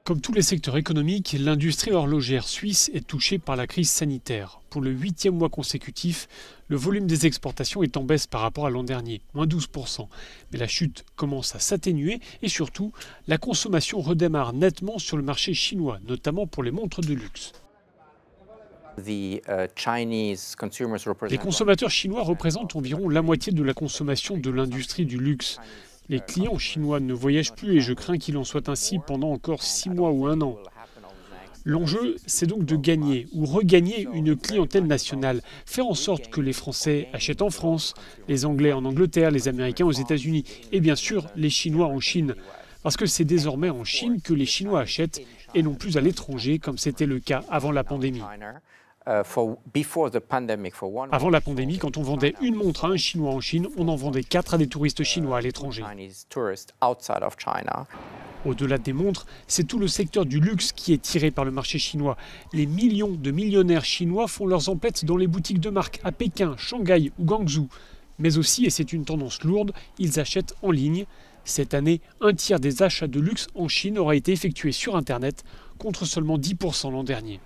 Comme tous les secteurs économiques, l'industrie horlogère suisse est touchée par la crise sanitaire. Pour le 8e mois consécutif, le volume des exportations est en baisse par rapport à l'an dernier, moins 12%. Mais la chute commence à s'atténuer et surtout, la consommation redémarre nettement sur le marché chinois, notamment pour les montres de luxe. Les consommateurs chinois représentent environ la moitié de la consommation de l'industrie du luxe. Les clients chinois ne voyagent plus et je crains qu'il en soit ainsi pendant encore 6 mois ou 1 an. L'enjeu, c'est donc de gagner ou regagner une clientèle nationale, faire en sorte que les Français achètent en France, les Anglais en Angleterre, les Américains aux États-Unis et bien sûr les Chinois en Chine. Parce que c'est désormais en Chine que les Chinois achètent et non plus à l'étranger comme c'était le cas avant la pandémie. Avant la pandémie, quand on vendait une montre à un Chinois en Chine, on en vendait 4 à des touristes chinois à l'étranger. Au-delà des montres, c'est tout le secteur du luxe qui est tiré par le marché chinois. Les millions de millionnaires chinois font leurs emplettes dans les boutiques de marque à Pékin, Shanghai ou Guangzhou. Mais aussi, et c'est une tendance lourde, ils achètent en ligne. Cette année, un tiers des achats de luxe en Chine aura été effectué sur Internet, contre seulement 10% l'an dernier.